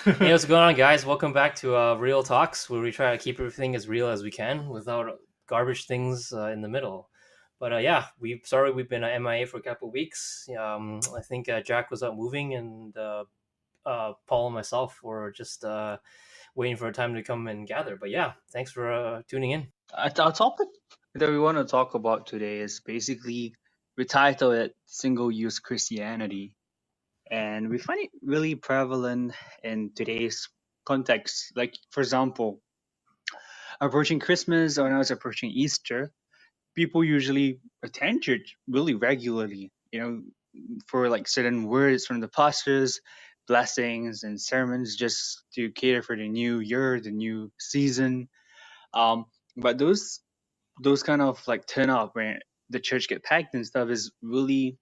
Hey, what's going on, guys? Welcome back to Real Talks, where we try to keep everything as real as we can without garbage things in the middle. But yeah, we've been MIA for a couple of weeks. I think Jack was out moving, and Paul and myself were just waiting for a time to come and gather. But yeah, thanks for tuning in. Our topic that we want to talk about today is basically we titled it Single Use Christianity. And we find it really prevalent in today's context. Like, for example, approaching Christmas or now it's approaching Easter, people usually attend church really regularly, for like certain words from the pastors, blessings, and sermons just to cater for the new year, the new season. Um, but those kind of like turn up when the church get packed and stuff is really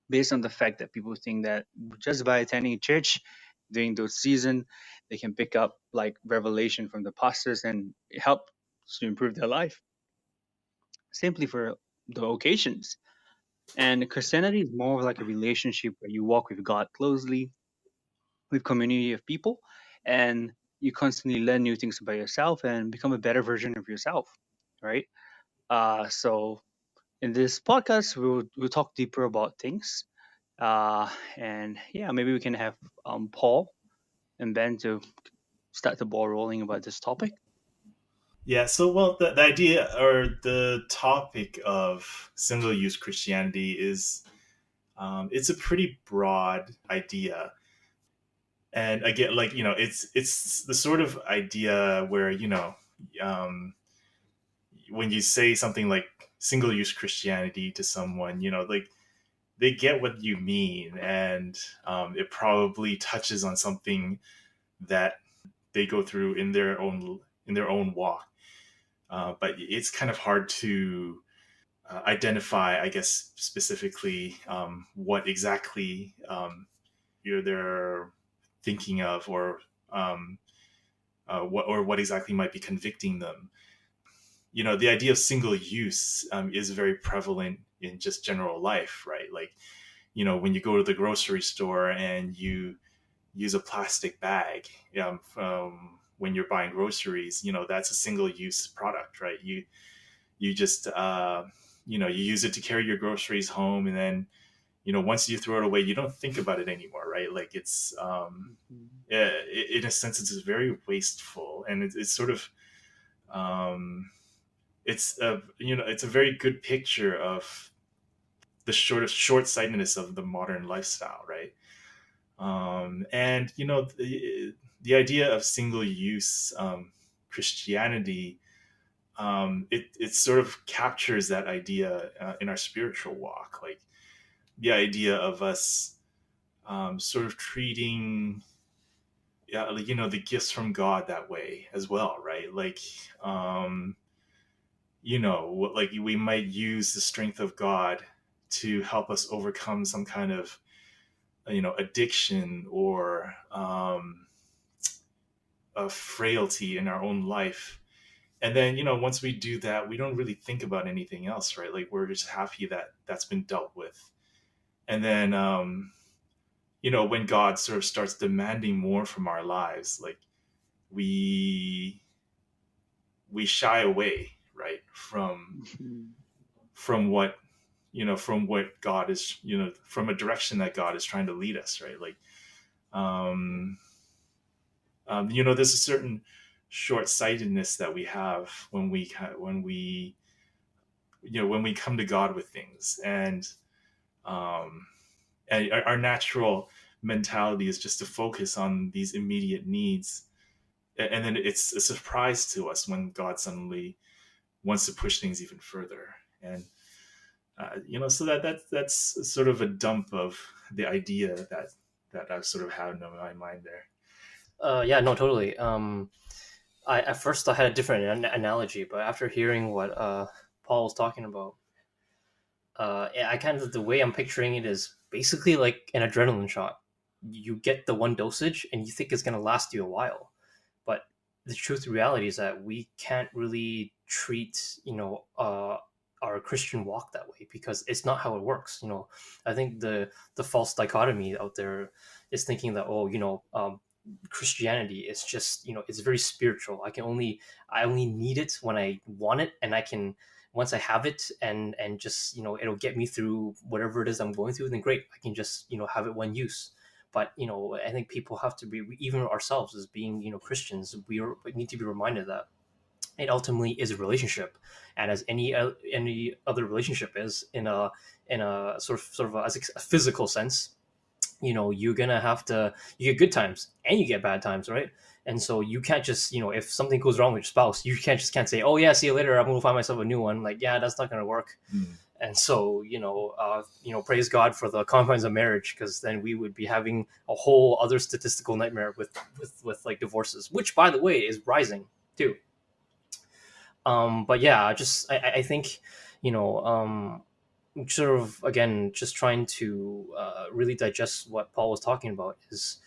based on the fact that people think that just by attending church during those season they can pick up like revelation from the pastors and help to improve their life simply for the occasions. And Christianity is more of like a relationship where you walk with God closely, with community of people, and you constantly learn new things about yourself and become a better version of yourself, right? So in this podcast, we'll talk deeper about things, and yeah, maybe we can have Paul and Ben to start the ball rolling about this topic. Yeah, so the idea or the topic of single use Christianity is it's a pretty broad idea. And again, like, it's the sort of idea where, um, when you say something like single use Christianity to someone, like they get what you mean, and it probably touches on something that they go through in their own walk. But it's kind of hard to identify, I guess, specifically what exactly they're thinking of, or what exactly might be convicting them. The idea of single use is very prevalent in just general life, right? Like, when you go to the grocery store and you use a plastic bag, when you're buying groceries, that's a single use product, right? You just you use it to carry your groceries home, and then once you throw it away, you don't think about it anymore, right? Like, it's Mhm. yeah, in a sense, it's very wasteful, and it's sort of um, it's a very good picture of the short-sightedness of the modern lifestyle, right? And the idea of single-use Christianity, it sort of captures that idea in our spiritual walk, like the idea of us sort of treating, yeah, like, the gifts from God that way as well, right? Like, um, like we might use the strength of God to help us overcome some kind of addiction, or a frailty in our own life. And then, once we do that, we don't really think about anything else, right? Like, we're just happy that that's been dealt with. And then, when God sort of starts demanding more from our lives, like, we we shy away, right, Mhm. from what from what God is, from a direction that God is trying to lead us, right? Like, um, there's a certain short-sightedness that we have when we come to God with things, um, and our natural mentality is just to focus on these immediate needs, and then it's a surprise to us when God suddenly wants to push things even further. And so that's sort of a dump of the idea that I've sort of had in my mind there. Yeah, no, totally. I at first I had a different analogy, but after hearing what Paul was talking about, I kind of the way I'm picturing it is basically like an adrenaline shot. You get the one dosage, and you think it's gonna last you a while, but the truth reality is that we can't really treat our Christian walk that way because it's not how it works. I think the false dichotomy out there is thinking that Christianity is just, it's very spiritual. I only need it when I want it, and I can, once I have it, and just, it'll get me through whatever it is I'm going through, then great, I can just, have it one use. But I think people have to be, even ourselves as being, Christians, we need to be reminded that it ultimately is a relationship, and as any other relationship is, in a sort of as a physical sense, you're gonna have to, you get good times and you get bad times, right? And so you can't just, if something goes wrong with your spouse, you can't say, oh yeah, see you later, I'm gonna find myself a new one. Like, yeah, that's not gonna work. And so, praise God for the confines of marriage, because then we would be having a whole other statistical nightmare with like divorces, which, by the way, is rising too. But yeah, I think, sort of, again, just trying to really digest what Paul was talking about is,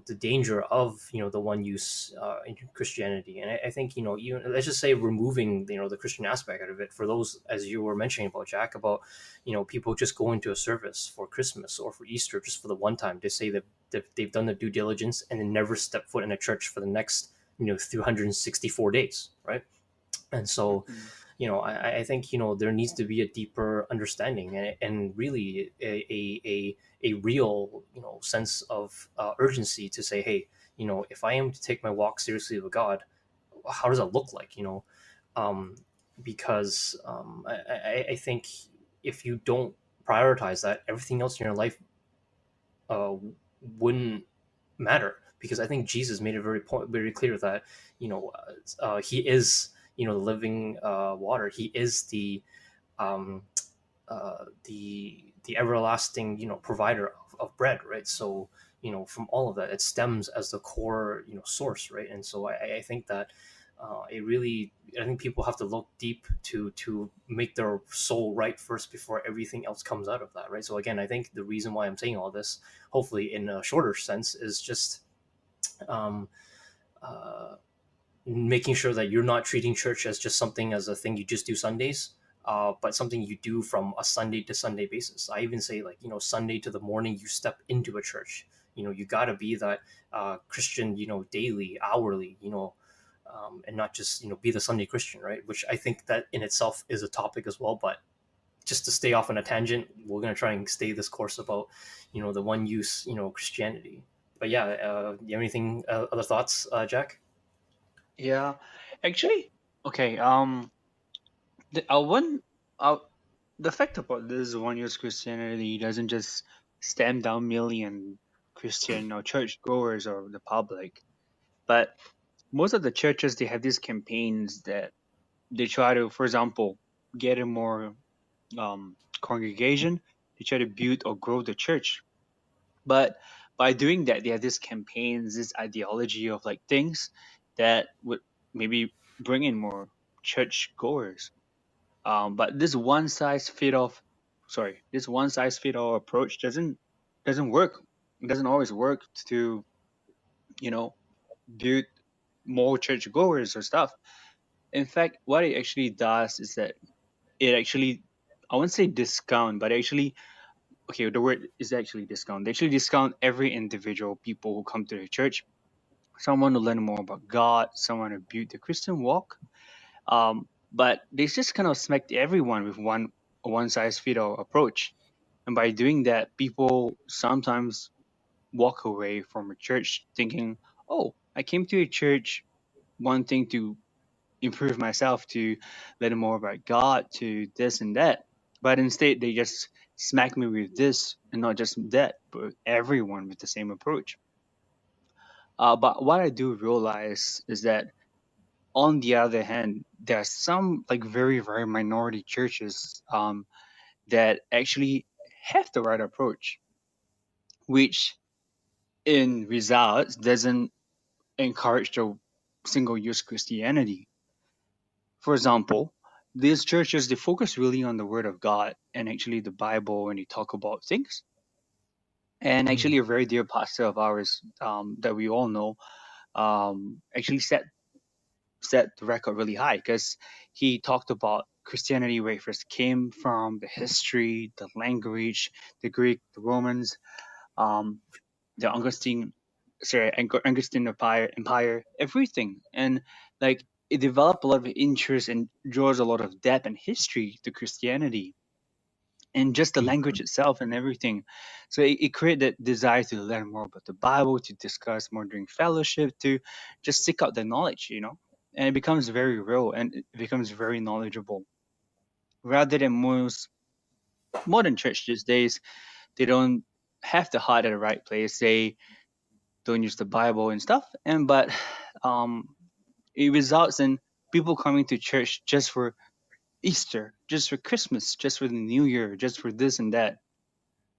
the danger of, the one use in Christianity. And I think, even, let's just say, removing, the Christian aspect out of it, for those, as you were mentioning about, Jack, about, people just going to a service for Christmas or for Easter just for the one time, to say that they've done the due diligence and then never step foot in a church for the next, 364 days, right? And so, I think, there needs to be a deeper understanding, and really a real, sense of urgency to say, hey, if I am to take my walk seriously with God, how does that look like? Because I think if you don't prioritize that, everything else in your life wouldn't matter. Because I think Jesus made it very clear that, he is, the living water. He is um, the everlasting, provider of bread, right? So, from all of that, it stems as the core, source, right? And so I think that I think people have to look deep to make their soul right first before everything else comes out of that, right? So again, I think the reason why I'm saying all this, hopefully in a shorter sense, is just um, uh, making sure that you're not treating church as just something, as a thing you just do Sundays, but something you do from a Sunday to Sunday basis. I even say, like, Sunday to the morning you step into a church. You got to be that Christian, daily, hourly, and not just, be the Sunday Christian, right? Which I think that in itself is a topic as well. But just to stay off on a tangent, we're going to try and stay this course about, the one use, Christianity. But yeah, do you have anything, other thoughts, Jack? Yeah, actually, okay. The one, the fact about this one use Christianity doesn't just stem down merely on Christian or church goers or the public, but most of the churches, they have these campaigns that they try to, for example, get a more congregation. They try to build or grow the church, but by doing that, they have these campaigns, this ideology of like things that would maybe bring in more church goers. But this one size fit all approach doesn't work. It doesn't always work to, you know, build more church goers or stuff. In fact, what it actually does is that it actually, I wouldn't say discount, but actually, okay, the word is actually discount. They actually discount every individual people who come to the church. Someone to learn more about God, someone to build the Christian walk. But they just kind of smacked everyone with one size fit all approach. And by doing that, people sometimes walk away from a church thinking, oh, I came to a church wanting to improve myself, to learn more about God, to this and that. But instead, they just smack me with this, and not just that, but everyone with the same approach. But what I do realize is that, on the other hand, there are some like very, very minority churches that actually have the right approach, which in results doesn't encourage the single-use Christianity. For example, these churches, they focus really on the Word of God and actually the Bible when they talk about things. And actually, a very dear pastor of ours that we all know actually set the record really high, because he talked about Christianity, where it first came from, the history, the language, the Greek, the Romans, the Augustine Angustan Empire, everything, and like it developed a lot of interest and draws a lot of depth and history to Christianity, and just the language itself and everything. So it created that desire to learn more about the Bible, to discuss more during fellowship, to just seek out the knowledge, and it becomes very real and it becomes very knowledgeable. Rather than most modern church these days, they don't have the heart at the right place. They don't use the Bible and stuff, but um, it results in people coming to church just for Easter, just for Christmas, just for the New Year, just for this and that,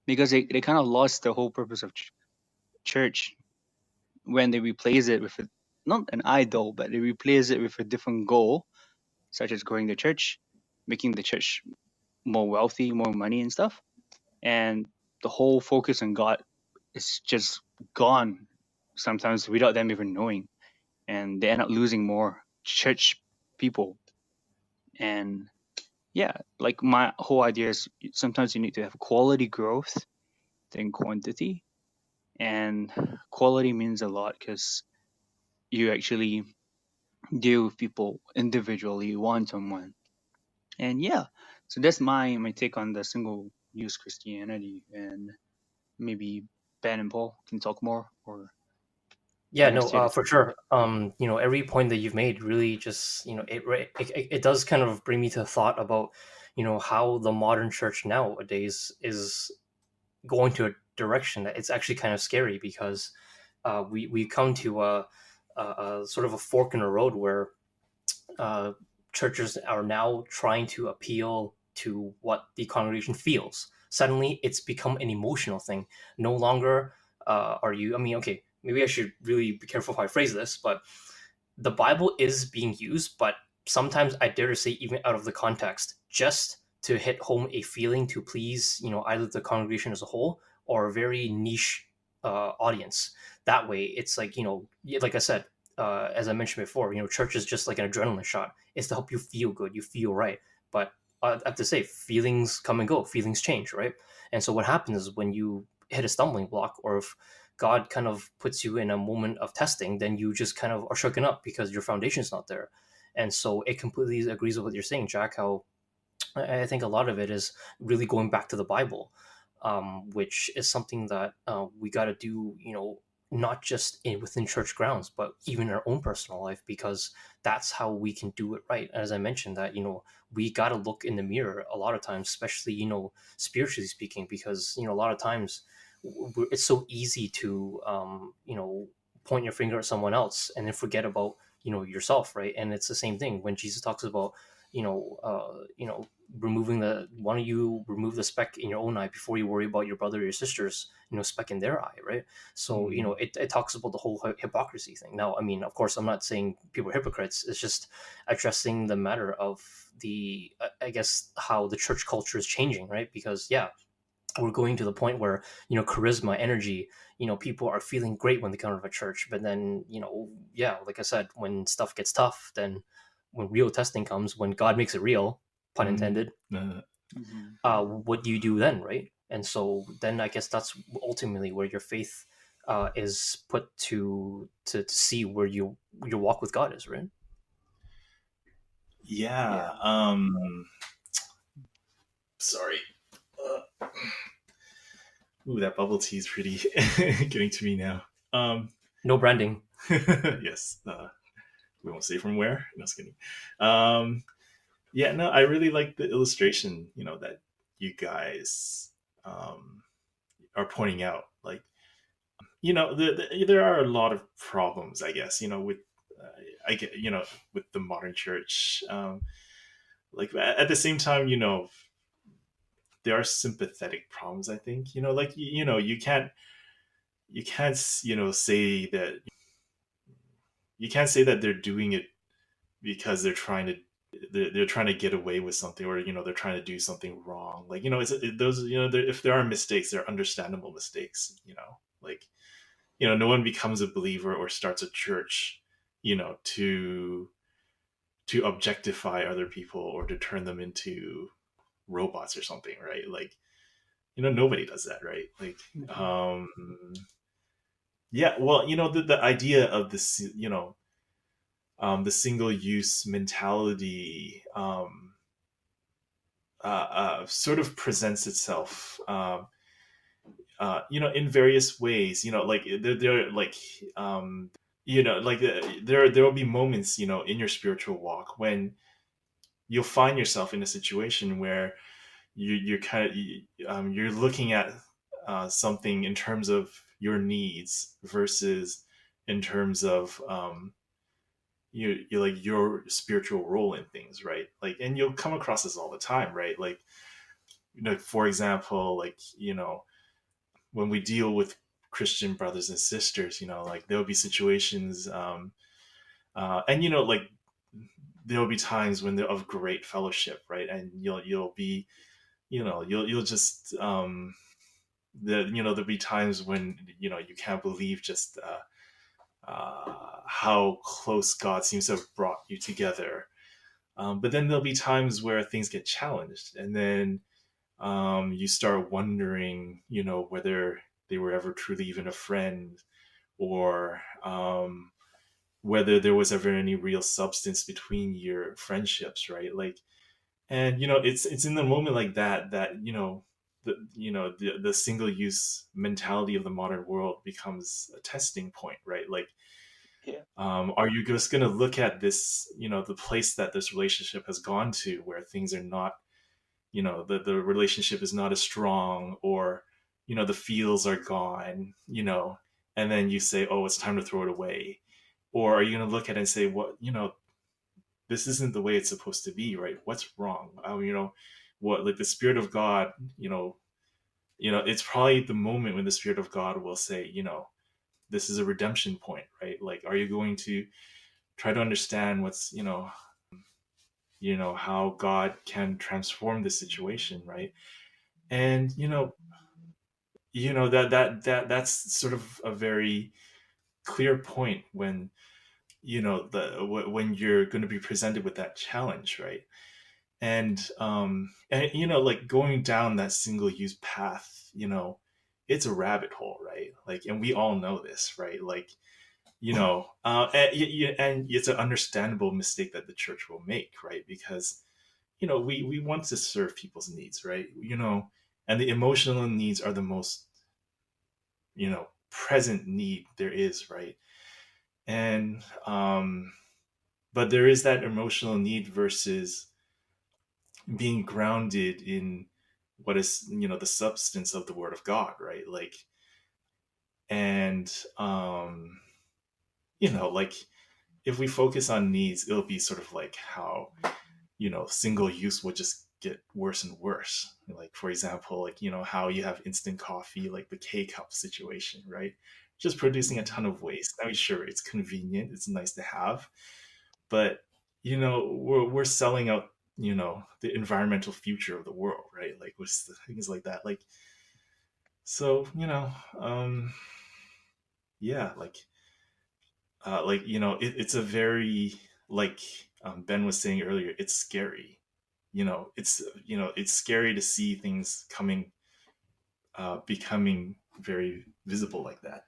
because they kind of lost the whole purpose of church when they replace it with not an idol, but they replace it with a different goal, such as going to church, making the church more wealthy, more money and stuff, and the whole focus on God is just gone sometimes without them even knowing, and they end up losing more church people. And yeah, like my whole idea is sometimes you need to have quality growth than quantity, and quality means a lot because you actually deal with people individually, one-on-one. And yeah, so that's my take on the single use Christianity, and maybe Ben and Paul can talk more, or Yeah, you guys no, say the for same thing. sure. Every point that you've made really just, it does kind of bring me to thought about, how the modern church nowadays is going to a direction that it's actually kind of scary because we come to a sort of a fork in the road where uh, churches are now trying to appeal to what the congregation feels. Suddenly, it's become an emotional thing. No longer are you. I mean, okay, maybe I should really be careful how I phrase this, but the Bible is being used, but sometimes I dare to say even out of the context, just to hit home a feeling to please, either the congregation as a whole or a very niche audience. That way, it's like, like I said, as I mentioned before, church is just like an adrenaline shot. It's to help you feel good, you feel right. But I have to say, feelings come and go, feelings change, right? And so what happens is when you hit a stumbling block, or if God kind of puts you in a moment of testing, then you just kind of are shooken up because your foundation's not there. And so it completely agrees with what you're saying, Jack, how I think a lot of it is really going back to the Bible, which is something that we got to do, not just within church grounds, but even in our own personal life, because that's how we can do it right. As I mentioned, that we got to look in the mirror a lot of times, especially spiritually speaking, because a lot of times it's so easy to point your finger at someone else and then forget about yourself, right? And it's the same thing when Jesus talks about removing the why don't you remove the speck in your own eye before you worry about your brother or your sister's speck in their eye, right? So it talks about the whole hypocrisy thing. Now, I mean, of course, I'm not saying people are hypocrites. It's just addressing the matter of the I guess how the church culture is changing, right? Because yeah, we're going to the point where charisma, energy, people are feeling great when they come out of a church, but then yeah, like I said, when stuff gets tough, then when real testing comes, when God makes it real, pun intended, what do you do then, right? And so then I guess that's ultimately where your faith is put to see where your walk with God is, right? Yeah. Sorry. Ooh, that bubble tea is pretty getting to me now. No branding. Yes. We won't say from where. No, just kidding. Yeah, no, I really like the illustration, that you guys are pointing out. Like, there are a lot of problems, I guess, with I get, with the modern church. Like at the same time, there are sympathetic problems, I think. Like you can't say that you can't say that they're doing it because they're trying to get away with something, or they're trying to do something wrong. Like those if there are mistakes, they're understandable mistakes. Like no one becomes a believer or starts a church to objectify other people or to turn them into robots or something, right? Like nobody does that, right? Like Yeah, well, the idea of this, the single use mentality, sort of presents itself, in various ways. Like there like, like there will be moments, in your spiritual walk when you'll find yourself in a situation where you're kind of, you're looking at something in terms of your needs versus in terms of, you like your spiritual role in things, right? Like, and you'll come across this all the time, right? Like, for example, like, when we deal with Christian brothers and sisters, like there'll be situations, and like there'll be times when they're of great fellowship, right? And you'll be, you'll just, there'll be times when, you can't believe just, how close God seems to have brought you together. But then there'll be times where things get challenged, and then, you start wondering, whether they were ever truly even a friend, or, whether there was ever any real substance between your friendships, right? Like, and it's in the moment like that the single use mentality of the modern world becomes a testing point, right? Like, Yeah. are you just going to look at this, the place that this relationship has gone to, where things are not, the relationship is not as strong, or the feels are gone, and then you say, oh, it's time to throw it away? Or are you going to look at it and say, what, this isn't the way it's supposed to be, right? What's wrong? What, like, the Spirit of God, it's probably the moment when the Spirit of God will say, this is a redemption point, right? Like, are you going to try to understand what's, how God can transform the situation, right? And that's sort of a very clear point when, when you're going to be presented with that challenge, right? And like, going down that single use path, it's a rabbit hole, right? Like, and we all know this, right? Like, and it's an understandable mistake that the church will make, right? Because we want to serve people's needs, right? And the emotional needs are the most, present need there is, right? And but there is that emotional need versus being grounded in what is, the substance of the Word of God, right? Like, and like, if we focus on needs, it'll be sort of like how, single use will just get worse and worse. Like, for example, like, how you have instant coffee, like the K-cup situation, right? Just producing a ton of waste. I mean, sure, it's convenient, it's nice to have, but we're selling out, the environmental future of the world, right? Like, with things like that. Like, so, yeah, like, it's a very, like, Ben was saying earlier, it's scary. It's scary to see things becoming very visible like that.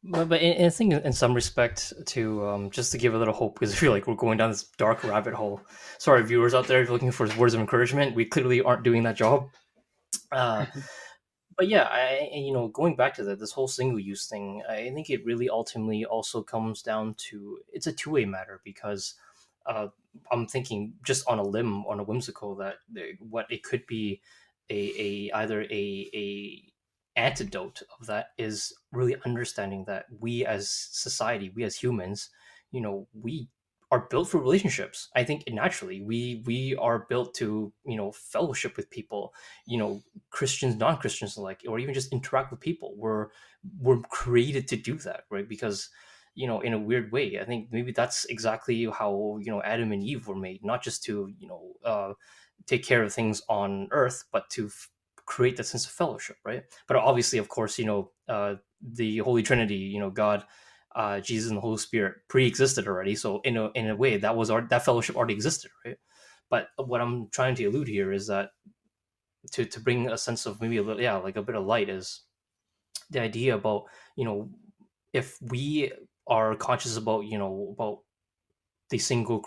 But I think in some respect, to just to give a little hope, because I feel like we're going down this dark rabbit hole. Sorry, viewers out there, if you're looking for words of encouragement, we clearly aren't doing that job. But yeah, going back to this whole single use thing, I think it really ultimately also comes down to, it's a two-way matter, because I'm thinking just on a limb, on a whimsical, that what it could be either a antidote of that is really understanding that we as society, we as humans, we are built for relationships. I think naturally we are built to fellowship with people, Christians, non-Christians alike, or even just interact with people. We're created to do that, right? Because in a weird way, I think maybe that's exactly how Adam and Eve were made, not just to take care of things on earth, but to create that sense of fellowship, right? But obviously, of course, the Holy Trinity, God, Jesus, and the Holy Spirit pre-existed already. So in a way, that fellowship already existed, right? But what I'm trying to allude here is that to bring a sense of maybe a little, like a bit of light, is the idea about if we are conscious about about the single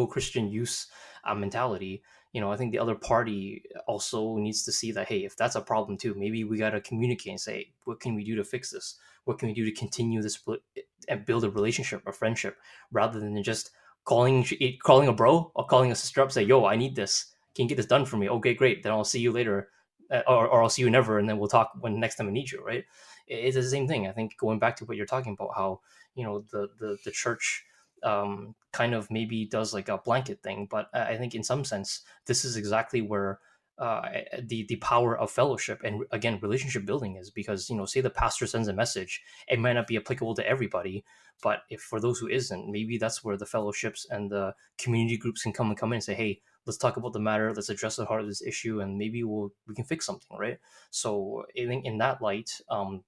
Christian use mentality, I think the other party also needs to see that, hey, if that's a problem too, maybe we got to communicate and say, what can we do to fix this? What can we do to continue this and build a relationship, a friendship, rather than just calling a bro or calling a sister up, say, yo, I need this. Can you get this done for me? Okay, great. Then I'll see you later, or I'll see you never, and then we'll talk when next time I need you. Right? It's the same thing. I think going back to what you're talking about, how the church kind of maybe does like a blanket thing, but I think in some sense this is exactly where the power of fellowship and again relationship building is, because say the pastor sends a message, it might not be applicable to everybody, but if for those who isn't, maybe that's where the fellowships and the community groups can come in and say, hey, let's talk about the matter, let's address the heart of this issue, and maybe we can fix something, right? So I think in that light, I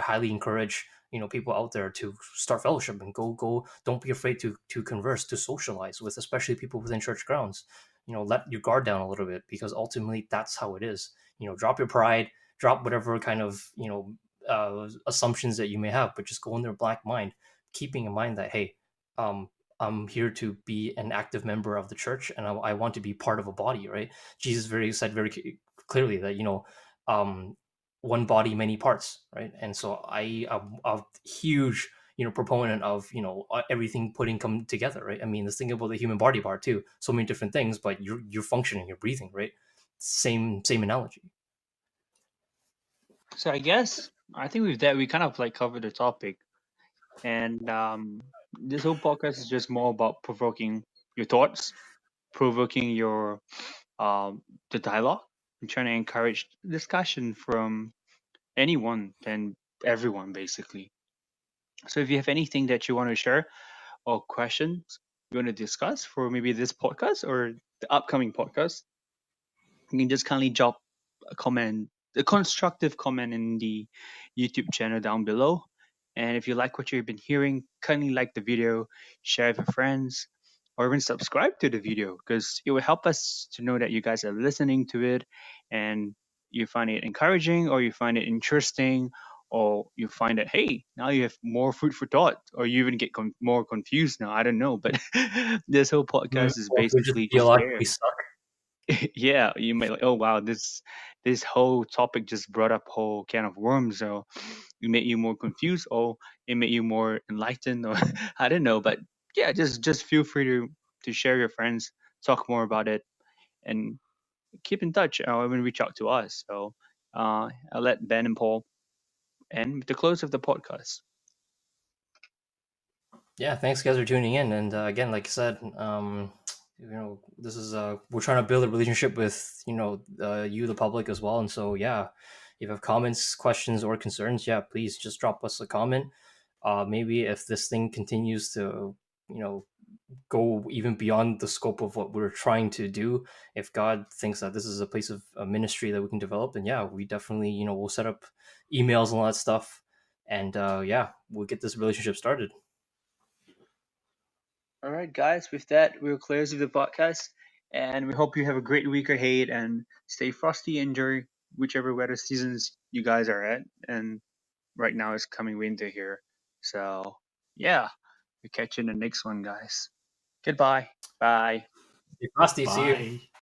highly encourage people out there to start fellowship and go. Don't be afraid to converse, to socialize with, especially people within church grounds. Let your guard down a little bit, because ultimately that's how it is. Drop your pride, drop whatever kind of assumptions that you may have, but just go in there black mind, keeping in mind that, hey, I'm here to be an active member of the church, and I want to be part of a body, right? Jesus said very clearly that one body, many parts, right? And so I'm a huge proponent of everything come together, right? I mean, let's think about the human body part too. So many different things, but you're functioning, you're breathing, right? Same analogy. So I think with that we kind of like covered the topic, and this whole podcast is just more about provoking your thoughts, provoking your the dialogue, and trying to encourage discussion from anyone and everyone basically. So if you have anything that you want to share or questions you want to discuss for maybe this podcast or the upcoming podcast, you can just kindly drop a comment, a constructive comment in the YouTube channel down below. And if you like what you've been hearing, kindly like the video, share with your friends, or even subscribe to the video, because it will help us to know that you guys are listening to it and you find it encouraging, or you find it interesting, or you find that, hey, now you have more food for thought, or you even get more confused now. I don't know, but this whole podcast is Or if we just basically just there. theologically suck. Yeah, you might like, oh wow, this whole topic just brought up whole can of worms, so it made you more confused, or it made you more enlightened, or I don't know, but yeah, just feel free to share your friends, talk more about it, and keep in touch, or even reach out to us. So I'll let Ben and Paul end with the close of the podcast. Yeah, thanks guys for tuning in, and again, like I said, this is we're trying to build a relationship with you, the public, as well. And so yeah, if you have comments, questions, or concerns, yeah, please just drop us a comment. Maybe if this thing continues to go even beyond the scope of what we're trying to do, if God thinks that this is a place of a ministry that we can develop, then yeah, we definitely we'll set up emails and all that stuff, and yeah, we'll get this relationship started. All right, guys, with that, we'll close with the podcast, and we hope you have a great week ahead and stay frosty, enjoy whichever weather seasons you guys are at. And right now it's coming winter here. So, yeah, we'll catch you in the next one, guys. Goodbye. Bye. Hey, Frosty, see you. Bye.